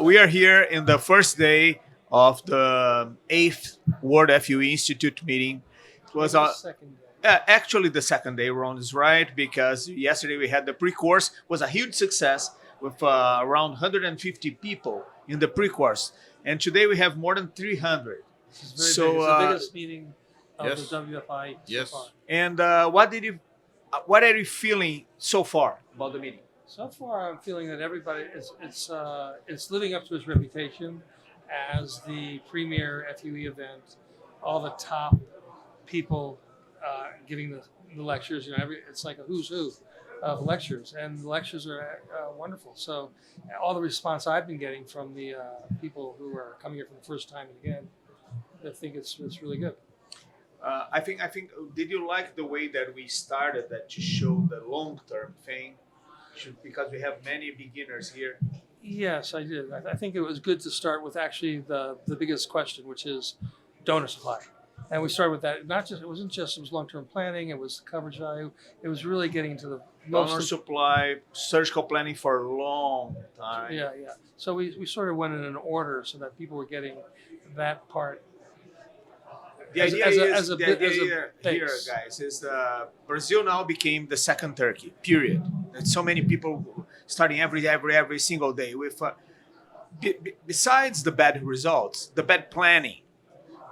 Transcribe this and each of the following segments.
We are here in the first day of the 8th World FUE Institute meeting. It was actually the second day, Ron is right, because yesterday we had the pre-course. It was a huge success with around 150 people in the pre-course. And today we have more than 300. This is very big. It's the biggest meeting of the WFI so far. And what are you feeling so far about the meeting? So far, I'm feeling that everybody it's living up to its reputation as the premier FUE event. All the top people giving the lectures. It's like a who's who of lectures, and the lectures are wonderful. So, all the response I've been getting from the people who are coming here for the first time and again, I think it's really good. I think. Did you like the way that we started that to show the long-term thing? Because we have many beginners here. Yes, I did. I think it was good to start with actually the biggest question, which is donor supply. And we started with that. It was long-term planning. It was coverage value. It was really getting into the donor supply, surgical planning for a long time. Yeah. So we sort of went in an order so that people were getting that part. The idea here, guys, is Brazil now became the second Turkey. Period. There's so many people starting every single day with. Besides the bad results, the bad planning,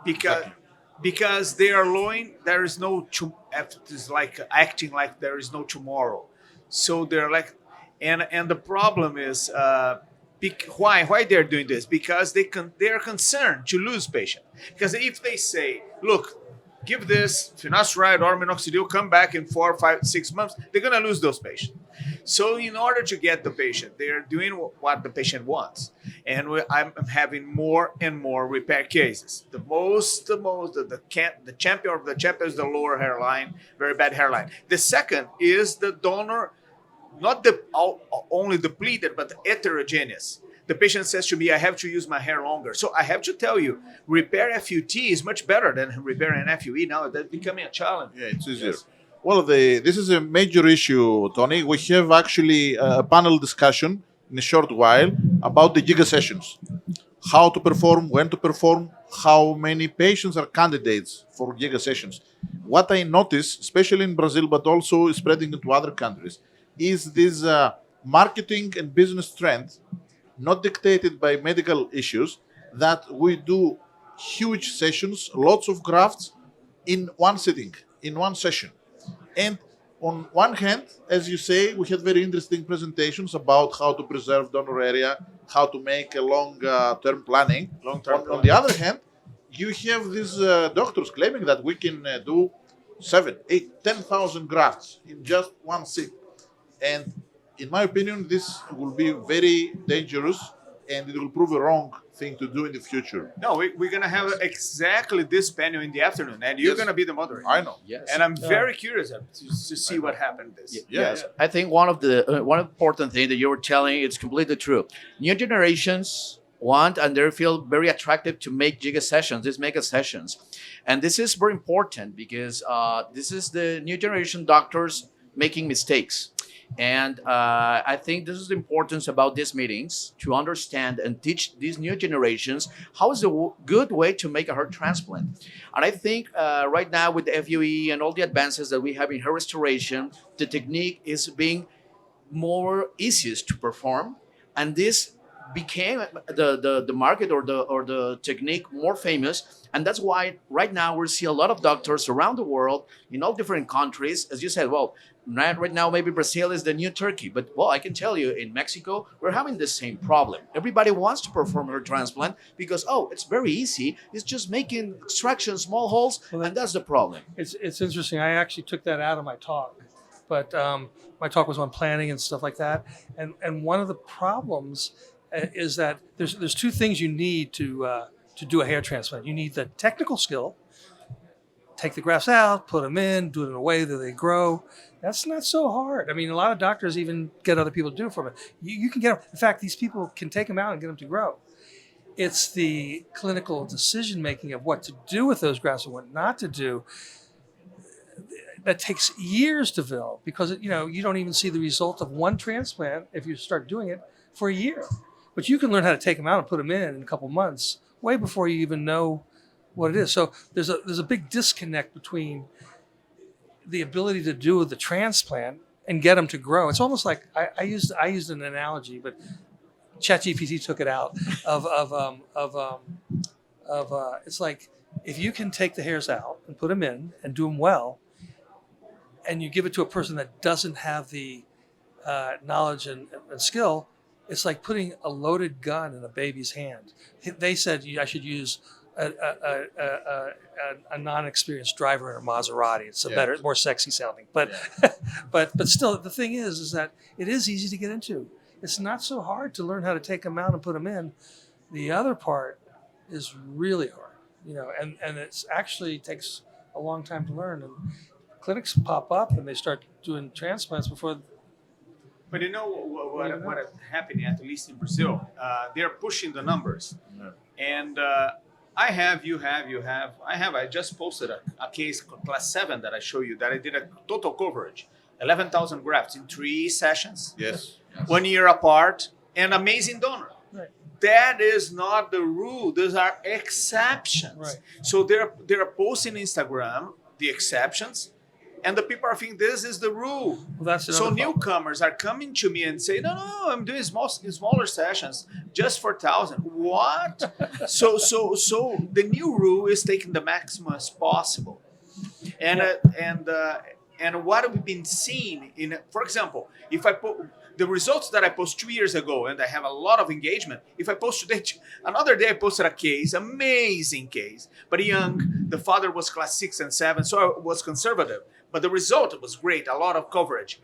because they are lowing. There is no. It's like acting like there is no tomorrow. So they're like, and the problem is. Why they're doing this? Because they are concerned to lose patient. Because if they say, look, give this finasteride or minoxidil, come back in 4, 5, 6 months, they're going to lose those patients. So in order to get the patient, they are doing what the patient wants. And I'm having more and more repair cases. The champion of the champion is the lower hairline, very bad hairline. The second is the donor. Not only depleted, but heterogeneous. The patient says to me, I have to use my hair longer. So I have to tell you, repair FUT is much better than repair an FUE now. That's becoming a challenge. Yeah, it's easier. Yes. Well, this is a major issue, Tony. We have actually a panel discussion in a short while about the gigassessões. How to perform, when to perform, how many patients are candidates for gigassessões. What I notice, especially in Brazil, but also spreading into other countries, is this marketing and business trend, not dictated by medical issues, that we do huge sessions, lots of grafts in one sitting, in one session. And on one hand, as you say, we had very interesting presentations about how to preserve donor area, how to make a long-term planning. On the other hand, you have these doctors claiming that we can do 7, 8, 10,000 grafts in just one sit. And in my opinion, this will be very dangerous and it will prove a wrong thing to do in the future. No, we're going to have exactly this panel in the afternoon, and you're going to be the moderator. I know. Yes. And I'm very curious to see what happened. Yes. I think one important thing that you were telling is completely true. New generations want and they feel very attractive to make gigassessões, these mega sessions. And this is very important because this is the new generation doctors making mistakes. And I think this is the importance about these meetings to understand and teach these new generations how is a good way to make a heart transplant. And I think right now with the FUE and all the advances that we have in hair restoration, the technique is being more easiest to perform. And this became the market or the technique more famous. And that's why right now we see a lot of doctors around the world in all different countries. As you said, well, right now maybe Brazil is the new Turkey. But, well, I can tell you in Mexico, we're having the same problem. Everybody wants to perform a transplant because, it's very easy. It's just making extraction, small holes, and that's the problem. It's interesting. I actually took that out of my talk. But my talk was on planning and stuff like that. And one of the problems is that there's two things you need to do a hair transplant. You need the technical skill, take the grafts out, put them in, do it in a way that they grow. That's not so hard. I mean, a lot of doctors even get other people to do it for them. You can get them. In fact, these people can take them out and get them to grow. It's the clinical decision-making of what to do with those grafts and what not to do that takes years to develop because, you don't even see the result of one transplant if you start doing it for a year. but you can learn how to take them out and put them in a couple months, way before you even know what it is. So there's a big disconnect between the ability to do the transplant and get them to grow. It's almost like I used an analogy, but ChatGPT took it out of it's like if you can take the hairs out and put them in and do them well, and you give it to a person that doesn't have the knowledge and skill, it's like putting a loaded gun in a baby's hand. They said I should use a non-experienced driver in a Maserati. It's a better, more sexy sounding. But but still, the thing is that it is easy to get into. It's not so hard to learn how to take them out and put them in. The other part is really hard, and it's actually takes a long time to learn. And clinics pop up and they start doing transplants before. But what is happening, at least in Brazil, they're pushing the numbers. And I just posted a case, class 7, that I show you, that I did a total coverage, 11,000 grafts in 3 sessions. Yes. 1 year apart, and amazing donor. Right. That is not the rule. Those are exceptions. Right. So they're posting Instagram the exceptions, and the people are thinking this is the rule. Well, that's so another newcomers are coming to me and say, no, I'm doing smaller sessions just for 1,000. What? so the new rule is taking the maximum as possible. And what we've been seeing for example, if I put the results that I posted 2 years ago, and I have a lot of engagement. If I post today, another day I posted a case, amazing case, but young. The father was class 6 and 7, so I was conservative. But the result was great, a lot of coverage.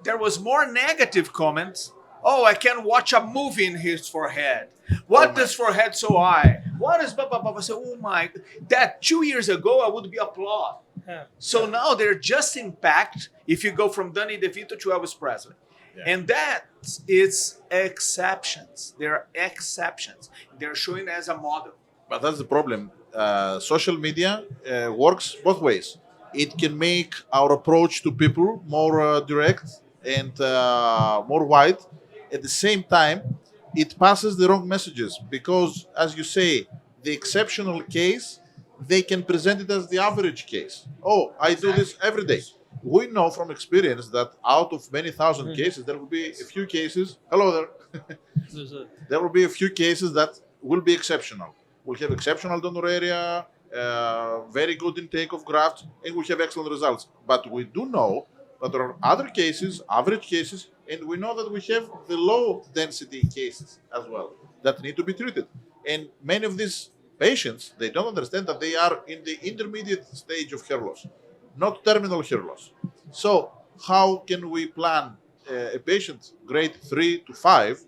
There was more negative comments. Oh, I can watch a movie in his forehead. What is forehead so high? What is blah, blah, blah. I said, oh my, that 2 years ago I would be applaud. Yeah. So now they're just impact if you go from Danny DeVito to Elvis Presley. Yeah. And that is exceptions. There are exceptions. They're showing as a model. But that's the problem. Social media works both ways. It can make our approach to people more direct and more wide. At the same time, it passes the wrong messages because, as you say, the exceptional case, they can present it as the average case. Oh, I do this every day. We know from experience that out of many thousand cases, there will be a few cases. Hello there. There will be a few cases that will be exceptional. We'll have exceptional donor area, very good intake of grafts, and we have excellent results. But we do know that there are other cases, average cases, and we know that we have the low density cases as well that need to be treated. And many of these patients, they don't understand that they are in the intermediate stage of hair loss, not terminal hair loss. So how can we plan a patient grade 3 to 5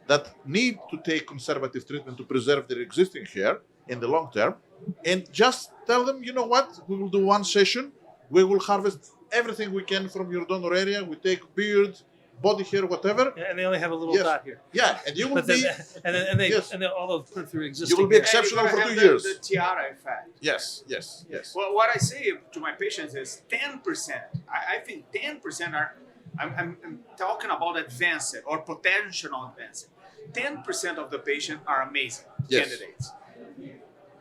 that need to take conservative treatment to preserve their existing hair in the long term, and just tell them, you know what, we will do one session, we will harvest everything we can from your donor area, we take beard, body hair, whatever. Yeah, and they only have a little dot here. Yeah, and you will be... and then all those put through existing... You will be exceptional for 2 years. The tiara effect. Yes. Well, what I say to my patients is 10%. I think 10% are... I'm talking about advanced or potential advanced. 10% of the patient are amazing candidates.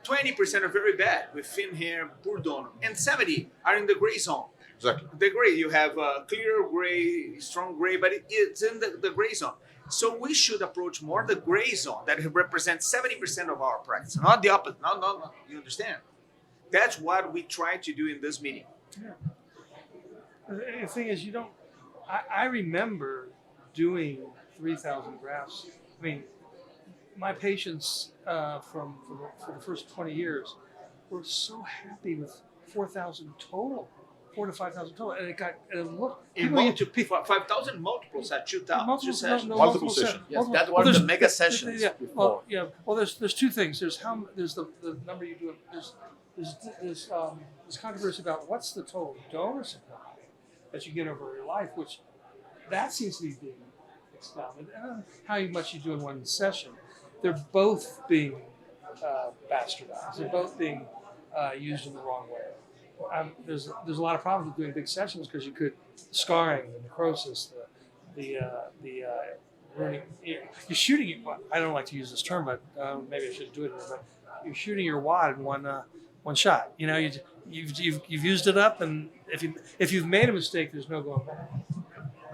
20% are very bad with thin hair, poor donor, and 70 are in the gray zone. Exactly. The gray, you have clear gray, strong gray, but it's in the gray zone. So we should approach more the gray zone that represents 70% of our practice, not the opposite. No. You understand? That's what we try to do in this meeting. Yeah. The thing is, you don't. I remember doing 3,000 grafts. I mean, my patients for the first 20 years were so happy with 4,000 total, 4,000 to 5,000 total, and it looked. 5,000 multiples at 2,000. Multiple sessions. Yes, that was the mega sessions. Well, there's two things. There's the number you do. There's controversy about what's the total donor supply that you get over your life, which that seems to be being expounded. And how much you do in one session. They're both being bastardized. They're both being used in the wrong way. There's a lot of problems with doing big sessions because you could scarring, the necrosis, the ruining. You're shooting it. I don't like to use this term, but maybe I should do it. But you're shooting your wad in one shot. You know, you've used it up, and if you've made a mistake, there's no going back.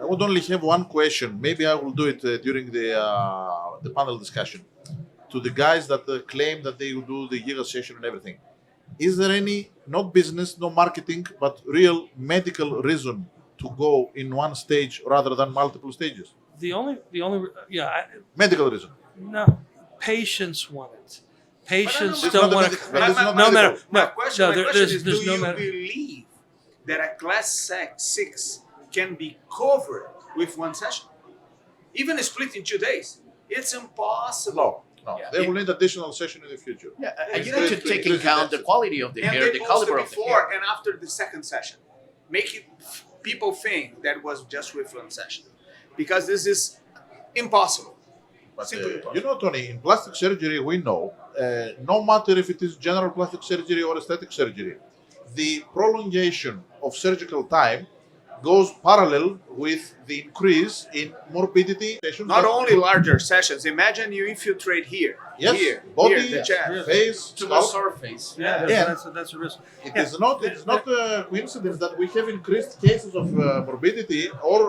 I would only have one question. Maybe I will do it during the panel discussion. To the guys that claim that they will do the giga session and everything. Is there any, not business, no marketing, but real medical reason to go in one stage rather than multiple stages? The only Medical reason. no, patients want it. Patients It's don't not a want medical- to. but it's not No medical. matter. My No, question, no, is, there's do no you matter. believe that a class 6 can be covered with one session? Even split in 2 days. It's impossible. No. Yeah. They will need additional session in the future. Yeah, and you need to take into account the quality of the And hair, they the posted caliber of the before hair. and after the second session. Make it people think that was just with one session. Because this is impossible. But Simply you know, Tony, in plastic surgery, we know no matter if it is general plastic surgery or aesthetic surgery, the prolongation of surgical time goes parallel with the increase in morbidity. Not only larger sessions. Imagine you infiltrate here, Yes, here, body, here, the chest. face, To the scalp. surface. Yeah, Yeah. that's a risk. It is not a coincidence that we have increased cases of morbidity or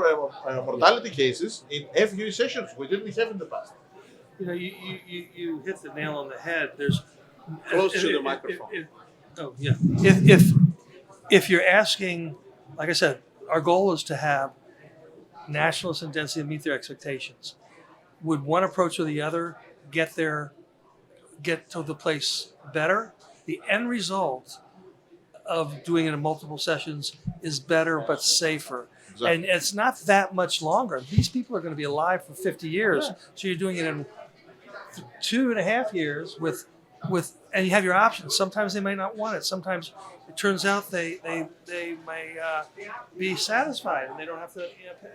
mortality cases in FUE sessions we didn't have in the past. You know, you hit the nail on the head. There's Close to the microphone. Oh yeah. If you're asking, like I said, our goal is to have nationalists and density meet their expectations. Would one approach or the other get to the place better? The end result of doing it in multiple sessions is better but safer. Exactly. And it's not that much longer. These people are going to be alive for 50 years. So you're doing it in 2.5 years with and you have your options. Sometimes they may not want it. Sometimes it turns out they may be satisfied and they don't have to.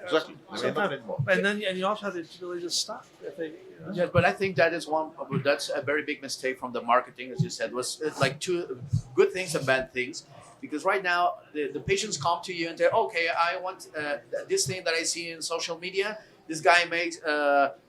Exactly. They may not need more. And then you also have the ability to stop if they. Yeah, but I think that's a very big mistake from the marketing, as you said, was like two good things and bad things. Because right now, the patients come to you and say, okay, I want this thing that I see in social media. This guy makes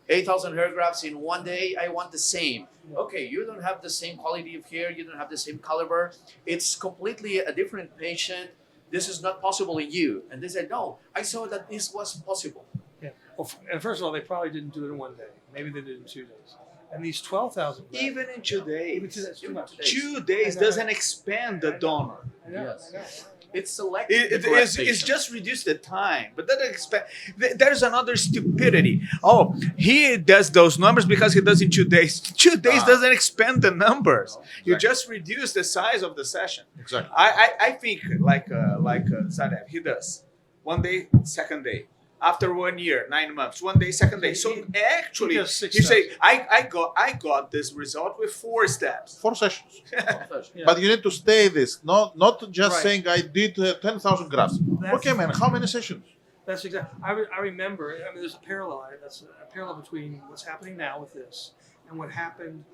8,000 hair grafts in 1 day. I want the same. Okay, you don't have the same quality of hair. You don't have the same caliber. It's completely a different patient. This is not possible in you. And they said, no, I saw that this was possible. Yeah. Well, and first of all, they probably didn't do it in 1 day. Maybe they did it in 2 days. And these 12,000. Even in 2 days. Even 2 days, too much. 2 days I know. doesn't expand the donor. I know, Yes. I know. It's selective. It's just reduce the time, but that expect. There's another stupidity. Oh, he does those numbers because he does in 2 days. 2 days doesn't expand the numbers. You Exactly. just reduce the size of the session. Exactly. I think like Zadev, he does 1 day, second day. After 1 year, 9 months, 1 day, second day. So actually, he does 6 you say, steps. I got this result with 4 steps. 4 sessions. Yeah. But you need to stay this, not just Right. saying I did 10,000 grafts. That's- Okay, man, how many sessions? That's exactly. I remember. I mean, there's a parallel. That's a parallel between what's happening now with this and what happened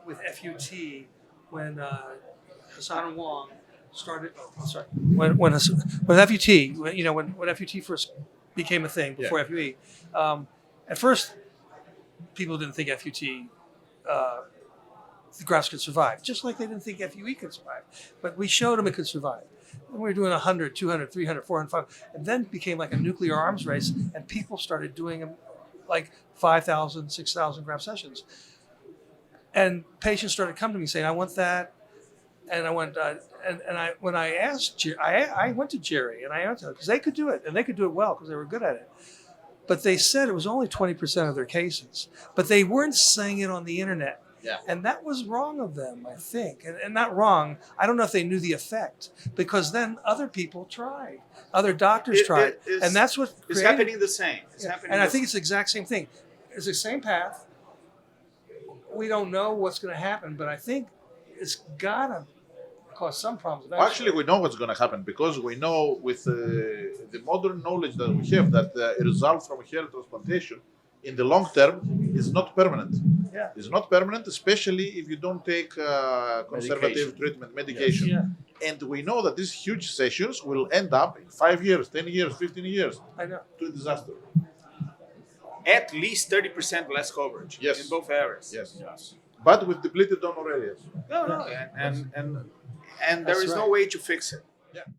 with FUT when Hassan and Wong started. Oh, sorry. When FUT, when FUT first became a thing before FUE. At first, people didn't think FUT the grafts could survive, just like they didn't think FUE could survive. But we showed them it could survive. And we were doing 100, 200, 300, 400, 500, and then it became like a nuclear arms race, and people started doing them like 5,000, 6,000 graft sessions. And patients started coming to me saying, I want that. And I went, when I asked, I went to Jerry and I asked him, because they could do it, and they could do it well because they were good at it. But they said it was only 20% of their cases. But they weren't saying it on the internet. Yeah. And that was wrong of them, I think. And not wrong. I don't know if they knew the effect, because then other people tried. Other doctors tried. And that's what It's created, happening the same. It's happening. and I think it's the exact same thing. It's the same path. We don't know what's going to happen, but I think it's got to cause some problems. Actually, we know what's going to happen because we know with the modern knowledge that we have that a result from hair transplantation in the long term is not permanent. Yeah. It's not permanent, especially if you don't take conservative treatment, medication. Yeah. And we know that these huge sessions will end up in 5 years, 10 years, 15 years I know. to a disaster. at least 30% less coverage Yes. in both areas. Yes. But with depleted donor areas. No, and there That's is no right. way to fix it. Yeah.